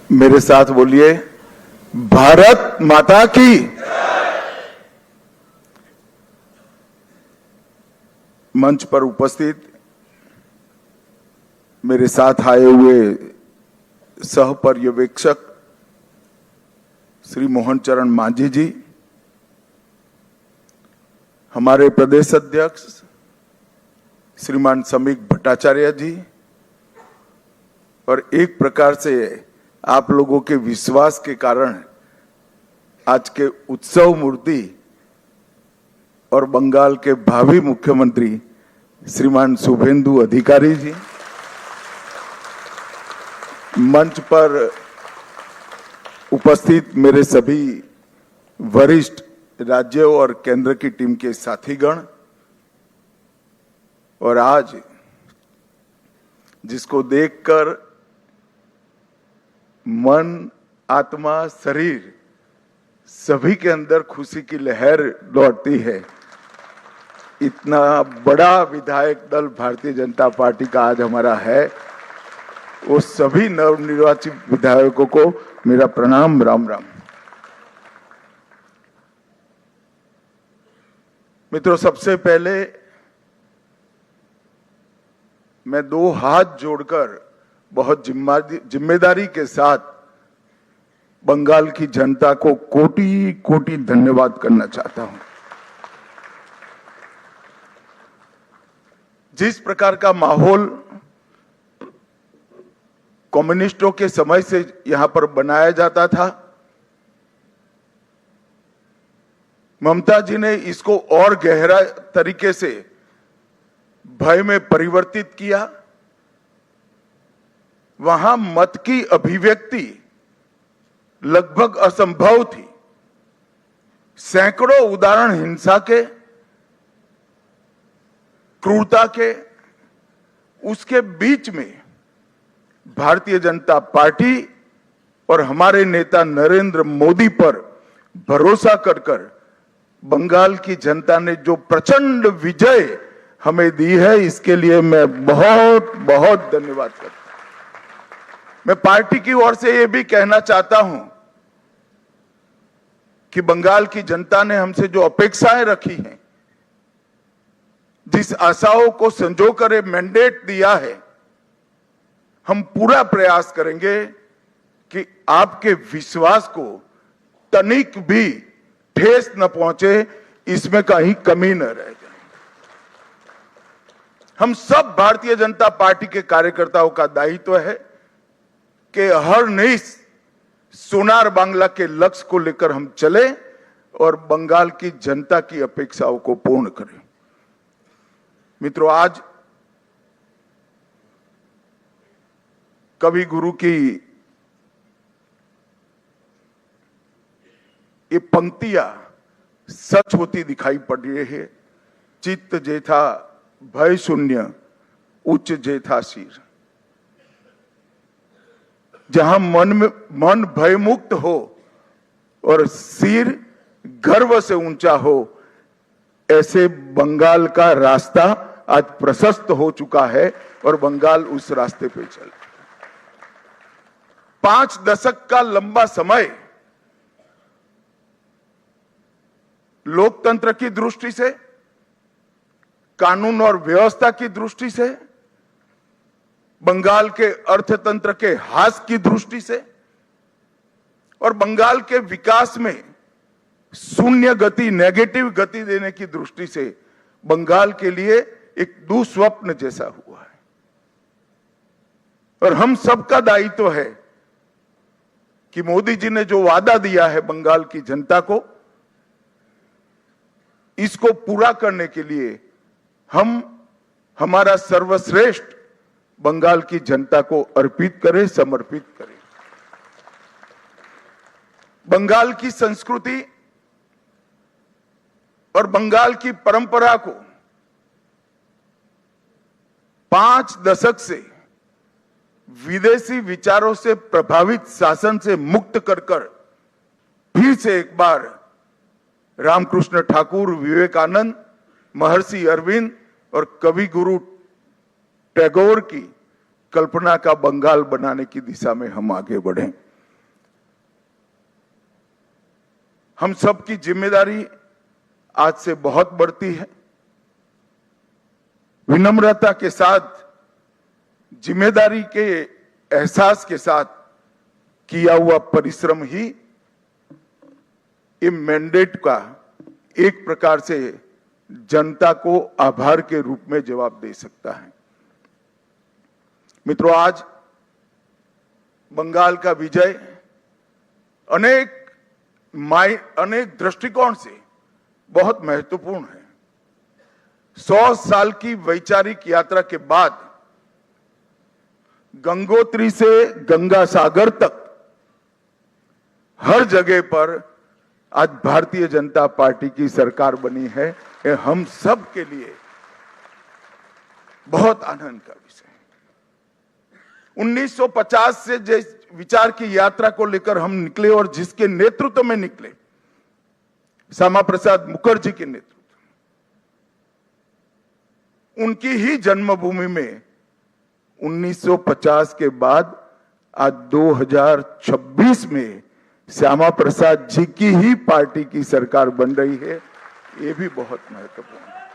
मेरे साथ बोलिए, भारत माता की। मंच पर उपस्थित मेरे साथ आए हुए सह पर्यवेक्षक श्री मोहन चरण मांझी जी, हमारे प्रदेश अध्यक्ष श्रीमान समीक भट्टाचार्य जी, और एक प्रकार से आप लोगों के विश्वास के कारण आज के उत्सव मूर्ति और बंगाल के भावी मुख्यमंत्री श्रीमान शुभेंदु अधिकारी जी, मंच पर उपस्थित मेरे सभी वरिष्ठ राज्यों और केंद्र की टीम के साथीगण, और आज जिसको देखकर मन, आत्मा, शरीर सभी के अंदर खुशी की लहर दौड़ती है, इतना बड़ा विधायक दल भारतीय जनता पार्टी का आज हमारा है, वो सभी नवनिर्वाचित विधायकों को मेरा प्रणाम, राम राम। मित्रों, सबसे पहले मैं दो हाथ जोड़कर बहुत जिम्मेदारी के साथ बंगाल की जनता को कोटि कोटि धन्यवाद करना चाहता हूं। जिस प्रकार का माहौल कम्युनिस्टों के समय से यहां पर बनाया जाता था, ममता जी ने इसको और गहरा तरीके से भय में परिवर्तित किया। वहां मत की अभिव्यक्ति लगभग असंभव थी। सैकड़ों उदाहरण हिंसा के, क्रूरता के, उसके बीच में भारतीय जनता पार्टी और हमारे नेता नरेंद्र मोदी पर भरोसा कर बंगाल की जनता ने जो प्रचंड विजय हमें दी है, इसके लिए मैं बहुत बहुत धन्यवाद करता हूं। मैं पार्टी की ओर से यह भी कहना चाहता हूं कि बंगाल की जनता ने हमसे जो अपेक्षाएं रखी हैं, जिस आशाओं को संजोकर मैंडेट दिया है, हम पूरा प्रयास करेंगे कि आपके विश्वास को तनिक भी ठेस न पहुंचे, इसमें कहीं कमी न रह जाए। हम सब भारतीय जनता पार्टी के कार्यकर्ताओं का दायित्व है कि हर नई सोनार बांग्ला के लक्ष्य को लेकर हम चले और बंगाल की जनता की अपेक्षाओं को पूर्ण करें। मित्रों, आज कवि गुरु की ये पंक्तियां सच होती दिखाई पड़ रही है। चित्त जेथा भय शून्य, उच्च जेथा शीर। जहां मन भयमुक्त हो और सिर गर्व से ऊंचा हो, ऐसे बंगाल का रास्ता आज प्रशस्त हो चुका है और बंगाल उस रास्ते पे चल। 5 दशक का लंबा समय लोकतंत्र की दृष्टि से, कानून और व्यवस्था की दृष्टि से, बंगाल के अर्थतंत्र के ह्रास की दृष्टि से और बंगाल के विकास में शून्य गति, नेगेटिव गति देने की दृष्टि से बंगाल के लिए एक दुस्वप्न जैसा हुआ है। और हम सबका दायित्व है कि मोदी जी ने जो वादा दिया है बंगाल की जनता को, इसको पूरा करने के लिए हम हमारा सर्वश्रेष्ठ बंगाल की जनता को अर्पित करें, समर्पित करें। बंगाल की संस्कृति और बंगाल की परंपरा को 5 दशक से विदेशी विचारों से प्रभावित शासन से मुक्त कर फिर से एक बार रामकृष्ण ठाकुर, विवेकानंद, महर्षि अरविंद और कवि गुरु टैगोर की कल्पना का बंगाल बनाने की दिशा में हम आगे बढ़ें। हम सब की जिम्मेदारी आज से बहुत बढ़ती है। विनम्रता के साथ, जिम्मेदारी के एहसास के साथ किया हुआ परिश्रम ही ये मैंडेट का एक प्रकार से जनता को आभार के रूप में जवाब दे सकता है। मित्रों, आज बंगाल का विजय अनेक दृष्टिकोण से बहुत महत्वपूर्ण है। 100 साल की वैचारिक यात्रा के बाद गंगोत्री से गंगा सागर तक हर जगह पर आज भारतीय जनता पार्टी की सरकार बनी है। ये हम सब के लिए बहुत आनंद का विषय है। 1950 से जिस विचार की यात्रा को लेकर हम निकले और जिसके नेतृत्व में निकले, श्यामा प्रसाद मुखर्जी के नेतृत्व, उनकी ही जन्मभूमि में 1950 के बाद आज 2026 में श्यामा प्रसाद जी की ही पार्टी की सरकार बन रही है। ये भी बहुत महत्वपूर्ण है।